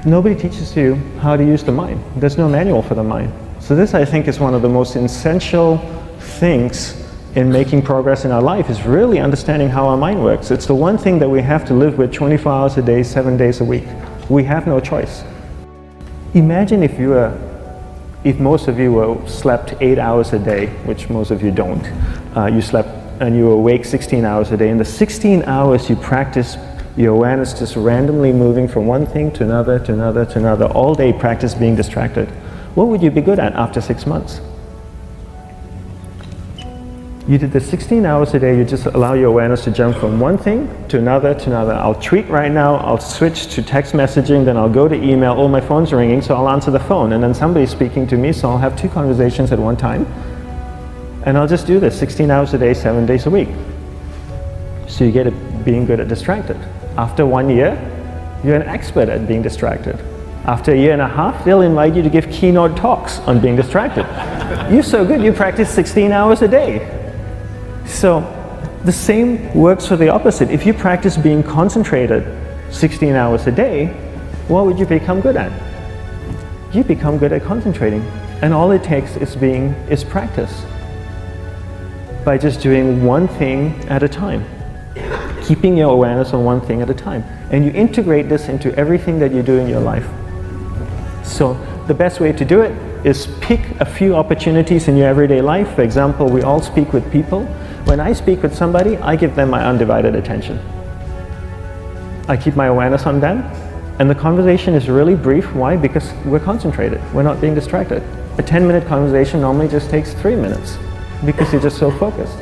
Nobody teaches you how to use the mind. There's no manual for the mind. So this, I think, is one of the most essential things in making progress in our life, is really understanding how our mind works. It's the one thing that we have to live with 24 hours a day, 7 days a week. We have no choice. Imagine if most of you slept 8 hours a day, which most of you don't. You slept and you were awake 16 hours a day. In the 16 hours you practice your awareness just randomly moving from one thing to another, to another, to another, all day practice being distracted. What would you be good at after 6 months? You did the 16 hours a day, you just allow your awareness to jump from one thing to another to another. I'll tweet right now, I'll switch to text messaging, then I'll go to email, oh my phone's ringing, so I'll answer the phone, and then somebody's speaking to me, so I'll have 2 conversations at one time. And I'll just do this 16 hours a day, 7 days a week. So you get it being good at distracted. After 1 year, you're an expert at being distracted. After a year and a half, they'll invite you to give keynote talks on being distracted. You're so good, you practice 16 hours a day. So the same works for the opposite. If you practice being concentrated 16 hours a day, what would you become good at? You become good at concentrating. And all it takes is practice. By just doing one thing at a time. Keeping your awareness on one thing at a time. And you integrate this into everything that you do in your life. So the best way to do it is pick a few opportunities in your everyday life. For example, we all speak with people. When I speak with somebody, I give them my undivided attention. I keep my awareness on them, and the conversation is really brief. Why? Because we're concentrated. We're not being distracted. A 10-minute conversation normally just takes 3 minutes because you're just so focused.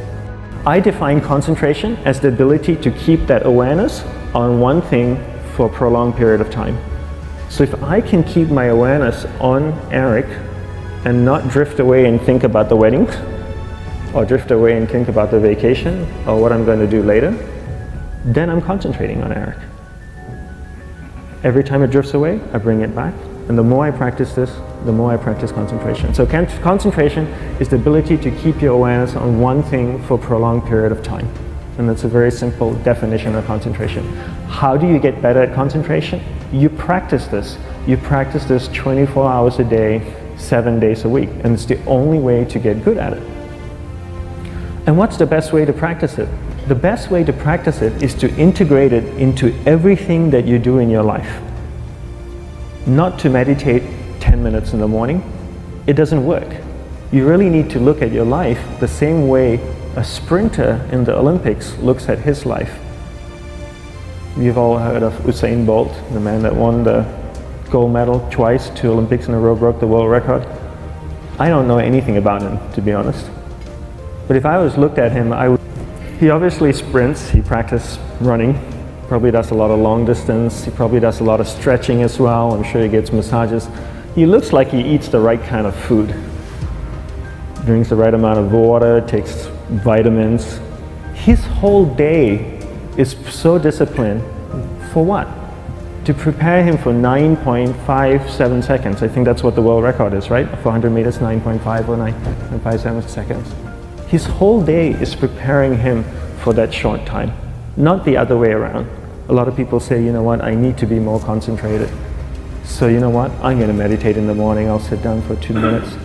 I define concentration as the ability to keep that awareness on one thing for a prolonged period of time. So if I can keep my awareness on Eric and not drift away and think about the wedding, or drift away and think about the vacation, or what I'm going to do later, then I'm concentrating on Eric. Every time it drifts away, I bring it back. And the more I practice this, the more I practice concentration. So concentration is the ability to keep your awareness on one thing for a prolonged period of time. And that's a very simple definition of concentration. How do you get better at concentration? You practice this. You practice this 24 hours a day, 7 days a week. And it's the only way to get good at it. And what's the best way to practice it? The best way to practice it is to integrate it into everything that you do in your life. Not to meditate 10 minutes in the morning. It doesn't work. You really need to look at your life the same way a sprinter in the Olympics looks at his life. You've all heard of Usain Bolt, the man that won the gold medal twice, 2 Olympics in a row, broke the world record. I don't know anything about him, to be honest. But if I was looked at him, he obviously sprints, he practices running, probably does a lot of long distance, he probably does a lot of stretching as well, I'm sure he gets massages. He looks like he eats the right kind of food. Drinks the right amount of water, takes vitamins. His whole day is so disciplined. For what? To prepare him for 9.57 seconds. I think that's what the world record is, right? For 100 meters, 9.5 or 9.57 seconds. His whole day is preparing him for that short time, not the other way around. A lot of people say, you know what, I need to be more concentrated. So you know what, I'm going to meditate in the morning, I'll sit down for 2 minutes.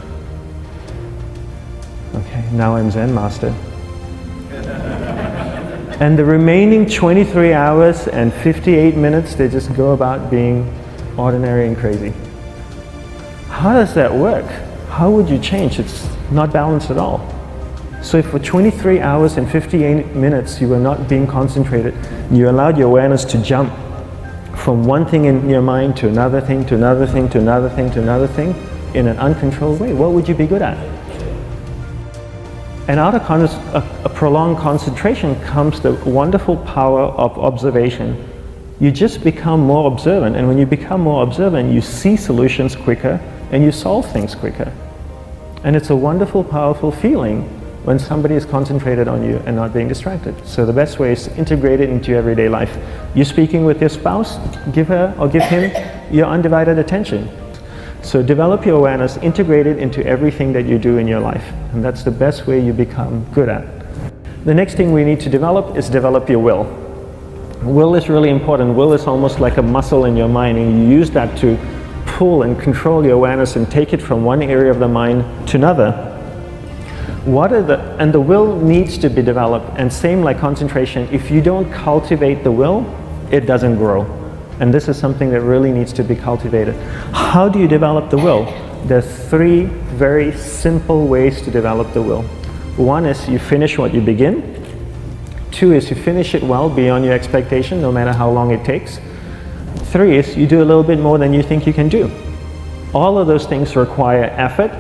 Okay, now I'm Zen master. And the remaining 23 hours and 58 minutes, they just go about being ordinary and crazy. How does that work? How would you change? It's not balanced at all. So if for 23 hours and 58 minutes you were not being concentrated, you allowed your awareness to jump from one thing in your mind to another thing, to another thing, to another thing, to another thing, in an uncontrolled way, what would you be good at? And out of a prolonged concentration comes the wonderful power of observation. You just become more observant, and when you become more observant, you see solutions quicker and you solve things quicker. And it's a wonderful, powerful feeling when somebody is concentrated on you and not being distracted. So the best way is to integrate it into your everyday life. You're speaking with your spouse, give her or give him your undivided attention. So develop your awareness, integrate it into everything that you do in your life. And that's the best way you become good at. The next thing we need to develop is develop your will. Will is really important. Will is almost like a muscle in your mind, and you use that to pull and control your awareness and take it from one area of the mind to another. And the will needs to be developed, and same like concentration, if you don't cultivate the will, it doesn't grow. And this is something that really needs to be cultivated. How do you develop the will? There's 3 very simple ways to develop the will. 1 is you finish what you begin. 2 is you finish it well beyond your expectation, no matter how long it takes. 3 is you do a little bit more than you think you can do. All of those things require effort,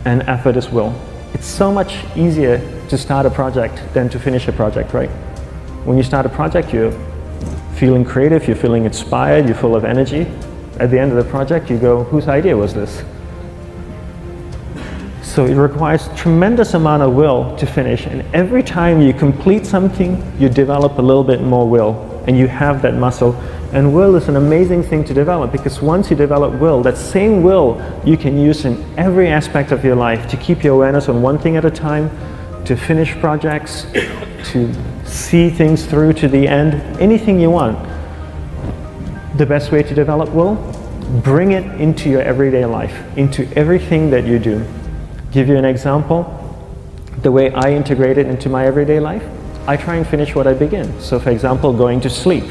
and effort is will. It's so much easier to start a project than to finish a project, right? When you start a project, you're feeling creative, you're feeling inspired, you're full of energy. At the end of the project, you go, whose idea was this? So it requires tremendous amount of will to finish, and every time you complete something, you develop a little bit more will, and you have that muscle. And will is an amazing thing to develop, because once you develop will, that same will you can use in every aspect of your life to keep your awareness on one thing at a time, to finish projects, to see things through to the end, anything you want. The best way to develop will, bring it into your everyday life, into everything that you do. Give you an example, the way I integrate it into my everyday life, I try and finish what I begin. So for example, going to sleep.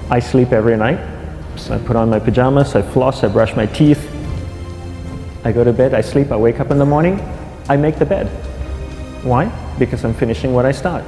I sleep every night, so I put on my pajamas, I floss, I brush my teeth, I go to bed, I sleep, I wake up in the morning, I make the bed. Why? Because I'm finishing what I start.